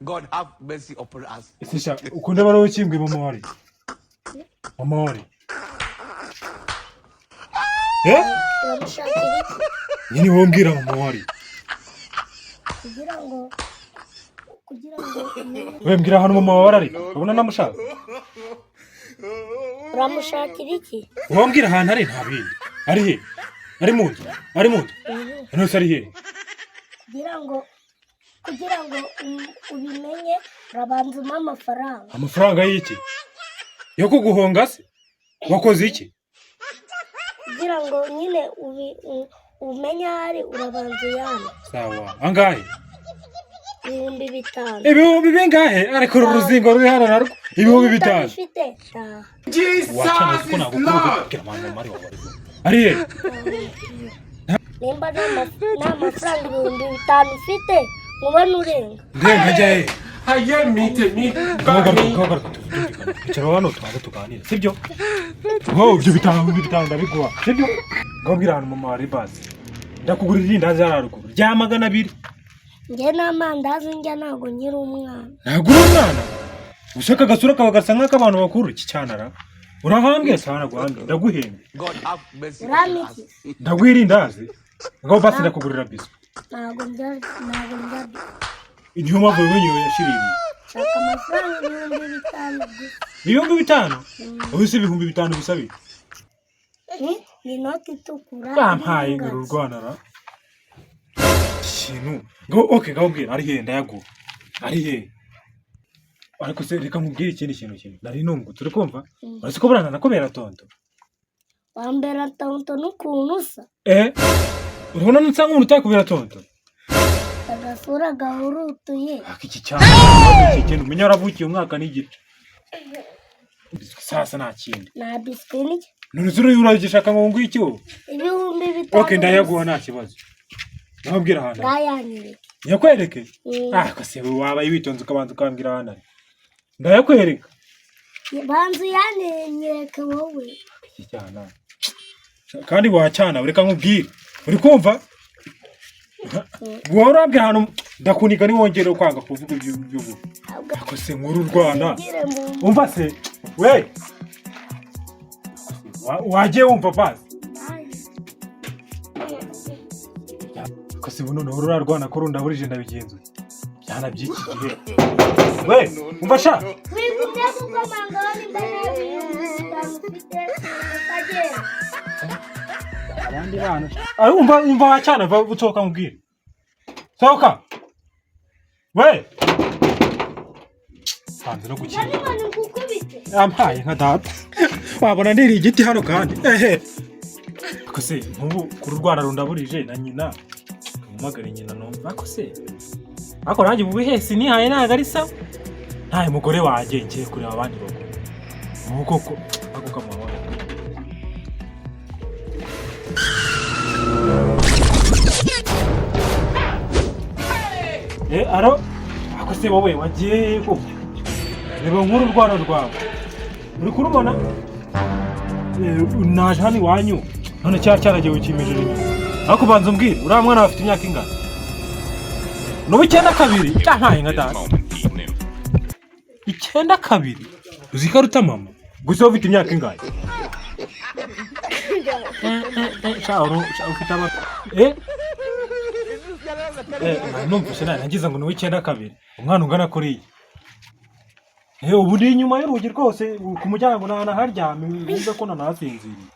God have mercy upon us. Isisha ukunda baro ukimbwe mama wari. Mama wari. Uramushakira iki? Nyine wombwira mama wari. Kugira ngo Wembwira hano mama wari ari. Ubona namushaka. Uramushakira iki? Wombwira hano ari ntabindi. Ari he? Ari mu nzu. Ari mu nzu. Hano se ari he? Kugira ngo ubimenye urabanza umpa amafaranga. Amafaranga y'iki? Yo kuguhonga se? Wakoze iki? Kugira ngo nyine umenye ahari urabanza uyana. Sawa. Angahe? 5,000. Ibihumbi bingahe? Ariko uruzingo ruri hano narwo. Ibihumbi 5. Ufite? Wachana uko nagukuruka mama mari wabari. Ari he? Nimba n'amafaranga 5,000 ufite mubona urenga. Ndenga jaye. Haye mite. Gogo. Icharo hano tuganira. Sibyo? Ho ibyo bitanga ndabiguha. Sibyo? Ngobwira hano mama wari basi. Ndakugurira irindazi yararuguru. Rya 200. Nge n'amandazi njya ntago nyiri umwana. Ntago umwana? Ushaka gasura kawe gasa nk'abantu bakuru iki cyanara. Urahambye cyane guhambye. Ndaguhembe. God have mercy. Uramiki? Ndagwirindazi. Ngo basi ndakugurira biso. Ntago njya. Niyo mpamvu wenyewe yashiririye. Shaka amafaranga 5,000 gusa. 5,000? Ubise 5,000 bisabe. Ni noti itukura. Bampaye nguru rwanara. Kintu. Okay, gabwira ari he ndayago. Ari he? Ariko se reka nkubwire ikindi kintu. Nari nungu turi kumva. Urasiko burana nakobera tonto. Wambera tonto n'ukuntu usa. Urabona nsanga umuntu utakubera tonto. Agasura gahurutuye. Iki cyane. Iki kintu umenya waravukiye umwaka n'igice. Sasa nta kindi. Na biscuit n'iki? Nuruzuru yuragishaka ngo ngwicyo. 5,000. Okay, ndayaguha nta kibazo. Nabwira hano. Ndayanyereke. Yakwereke? Kase waba yitonze ukabanza ukambwira hano. Ndayakwereka. Banzu yanyenyereke wowe. Iki cyana. Kandi wacana ureka nkubwire. Uri kumva? Urambwira hano ndakunika ni wongere kwanga kuvuga ibyo. Ako se nkuru Rwanda. Umva se. We. Waje wumva basi. Kasi buno no Rwanda ko runda burije ndabigenzuye. Cyana byiki gihe. We, umva sha. Wigumye kukomangani mbere y'ufite ukagera. Abandi bana. Umva wacana butoka mubwire. Soka. We. Hanze no gukina. Nani ngukubite. Ampaye nka data. Wabona ndiri igiti hano kandi. Akose nkubu kuri Rwanda runda burije na nyina. Umagare nyina numva akose. Ako nanjye bubihese ni haye nagari sa. Ntaye mugore waje ngiye kureba abandi bagore. Nuko ako kamahoro. Aro akose wowe wagiye ko. Reba nkuru Rwanda rwawe. Uri kurubona? Naje hano iwanyu. None cyaragiye ukimeje inyuma. Ako banza umbwire uriya mwana afite imyaka ingana? N'ubu 9-2 cyantaye nka data. 9-2 uzika ruta mama gusa ufite imyaka ingana? Shauru ufite ama numvise nagize ngo n'ubu 9-2 umwana ungana kuri ubu ndi inyuma y'urugi rwose ku muryango nana haryamye bivuze ko nanasinziriye.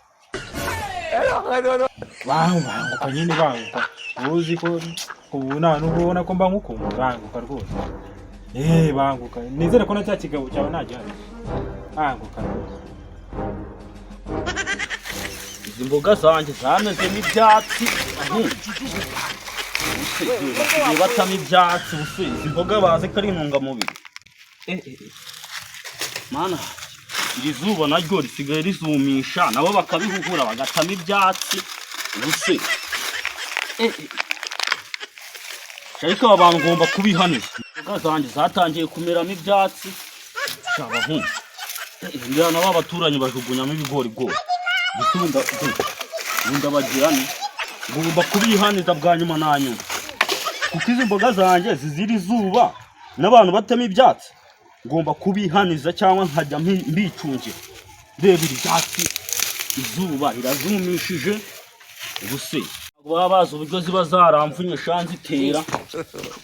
Banguka nyine banguka. Uzi ko ubu nta nubona ko mba nkukumva banguka rwose. Banguka. Nizere ko nacya kigabo cyawe najyana. Banguka rwose. Izi mboga zanjye zameze n'ibyatsi. Batama ibyatsi izi mboga bazi ko ari intungamubiri. Mana iri zuba naryo risigaye rizumisha nabo bakabihuhura bagatama ibyatsi ubuse. Ariko abantu ngomba kubihanira. Imboga zanjye zatangiye kumeramo ibyatsi. Cyabahungu. Ndana b'abaturanyi bajugunyamo ibigori bwo. Gusunda bagirana. Ngomba kubihaniza bwa nyuma na nyuma. kuko izi mboga zanjye zizira izuba n'abantu batema ibyatsi ngomba kubihaniza cyangwa nkajya mbicungira. Reba iri byatsi izuba rirazumishije ubuse baba bazi uburyo ziba zaramvunye shanze itera.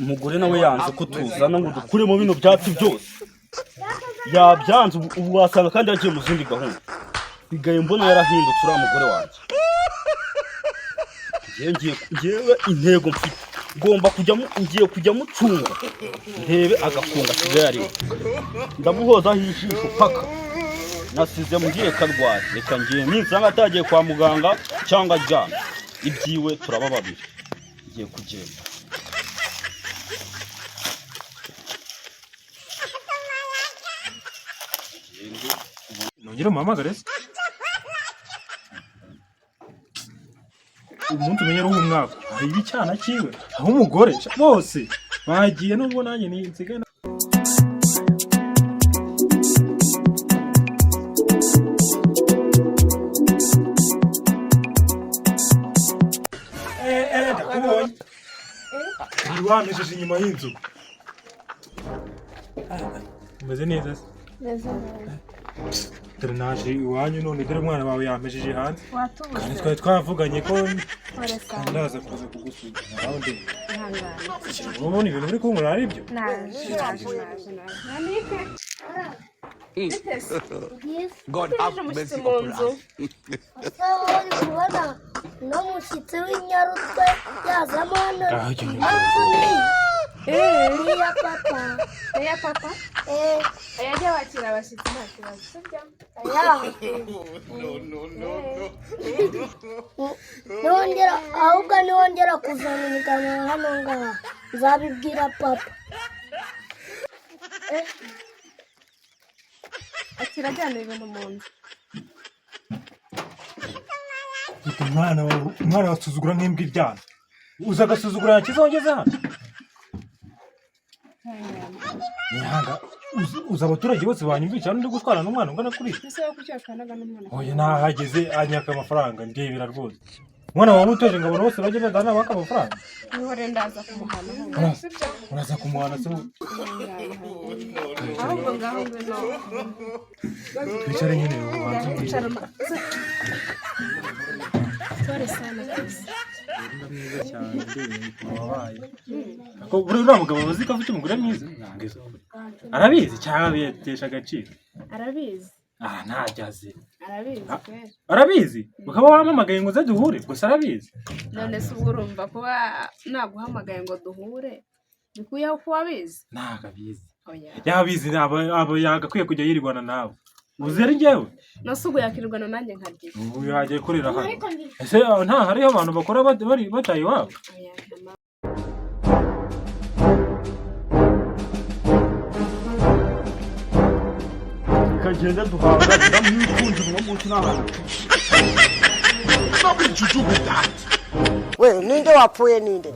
Umugore nawe yanze ko tuzana ngo dukuremo bino byatsi byose, yabyanze. Ubu wasanga kandi yagiye mu zindi gahunda. Bigaye mbona yarahindutse uriya mugore wanjye. Ngewe intego mfite ngomba ngiye mucunga ndebe agafunga asigaye ari ndamuhozaho ijisho paka nasize mugiye karwaye. Reka ngiye ninsanga atagiye kwa muganga cyangwa ajyana ibyiwe turaba babiri. Ngiye kugenda. nongere umuhamagare se umuntu umenye ari umwaka hari ibicyana kiwe aho umugore bose bagiye nubwo nanjye ni nsigana. Ndakubonye uri wamejeje inyuma y'inzu. Umeze neza se? Neza neza. Dore naje iwanyu none dore umwana wawe yamejeje hanze kandi twari twavuganye ko ndaza kuza kugusura nawe ndi ubona ibintu biri kunkora ari byo. God have mercy upon us. Uri kubona no mushyitsi w'inyarutwe yazamo hano iya papa. Iya papa? Yajya wakira abashyitsi nta kibazo sibyo? Nongera ahubwo nongera kuzana ibiganiro hano ngaha nzabibwira papa. Akirajyana ibintu mu nzu. Umwana wasuzugura nk'imbwa iryana uza agasuzugura yakizongeza hano. Nihanga uza abaturage bose banyumvisha n'undi gutwara n'umwana ungana kuri ese yo kucyakanaga n'umwana. oya nahageze anyaka amafaranga ndebera rwose umwana wawe uteje ngo abantu bose bajye badana baka amafaranga. Niho ndaza kumuhana sibyo? Uraza kumuhana se Ahubwo ngaho ngwino. twicare nyine ubanza Icara Sore sana guys. mwiza cyane wabaye ko buri uriya mugabo bazi ko afite umugore mwiza arabizi cyangwa bitesha agaciro. Arabizi. Ntajyaze Arabizi kweli. arabizi ukaba wampamagaye ngo uze duhure gusa arabizi. None se ubwo urumva kuba naguhamagaye ngo duhure bikuyeho kuba abizi? Ntabwo abizi. Oya. Yabizi abo yagakwiye kujya yirwana nawe uzi ari njyewe Nase ubwo yakirwana nanjye nkarya. ubu yagiye kurira hano ese nta hariho abantu bakora bari bataye iwabo. Oya. Kagenda duhanga ndamwikunze mu munsi n'ahantu. We ninde wapfuye ninde?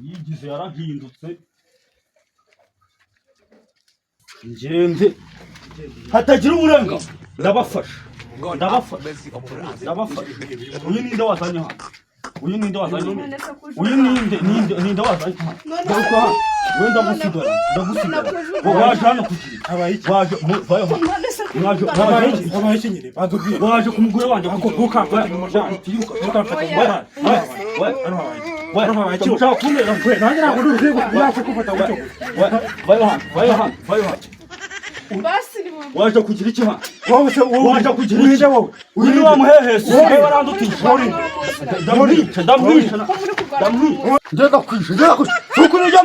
Yigize yarahindutse. Ngende hatagira uburenga ndabafasha. God have mercy upon us. Ndabafasha. Uyu ninde wazanye hano? Uyu ninde wazanye hano? None se kuje. Uyu ninde wazanye hano? Garuka hano. Wenda gusigara. Waje hano kugira. Abaye iki Waje vayo hano. abaye iki nyine badubwiye Waje ku mugore wanjye ako ntukamfate mu muryango ntukamfate mu muryango. Hano habaye iki ushaka kumera kwe. nanjye ntabwo nduzi yaje gufata gutyo. Vayo hano. Basi ni mu Waje kugira iki hano? wowe se Waje kugira iki? uhije wowe Uyu ni wa muhehesi. Wowe warandutisha. Ndamwica. Ndega kwisha. Suko nijya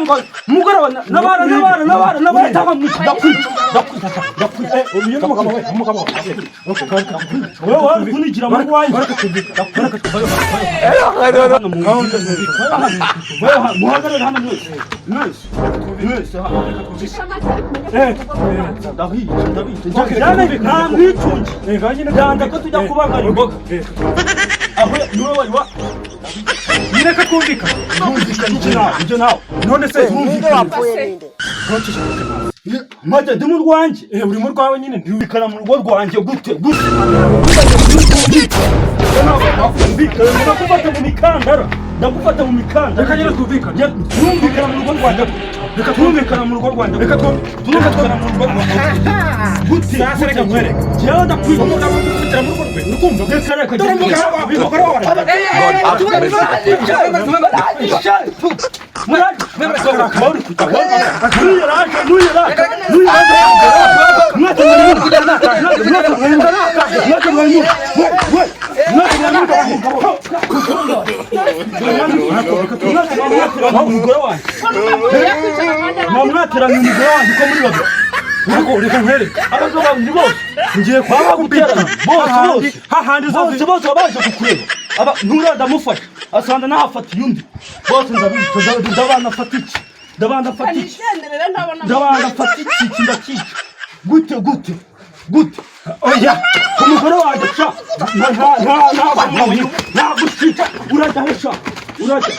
mugore wa nabara tamamwica. Ndakwica. uyu n'umugabo we umugabo Wewe wari kunigira mu rwayi. Muhagarare hano mwese. Mwese hano. Ndabica. Ntamwicunge. Ndanda ko tujya kubagara imboga. Aho niwe wari wa. nireka twumvikana Ibyo nawe. none se Ninde wapfuye ninde? Majya ndi mu rwanjye. Uri mu rwawe nyine Bikana mu rugo rwanjye gute? Ndagufata mu mikandara. Ndagufata mu mikandara. Reka nyine twumvikane. Twumvikana mu rugo rwanjye. Reka twumvikana mu rugo rwanjye. Reka twumvikana mu rugo rwanjye. Gute? Sasa reka nkwereke. Jewe ndakwiga umugabo ugukutira mu rugo rwe urukumva reka reka. dore umugabo wawe umugore wawe reka nkwereke abagabo ndi bose ngiye kwaba guterana bose hahandi bose baje kukureba aba nturadamufasha asanga nahafatiye undi bose ndabica ndabana fatiki ndabana fatiki ndabana fatiki ndakica gute oya umugore waje sha nta gushika urajya hesha urajya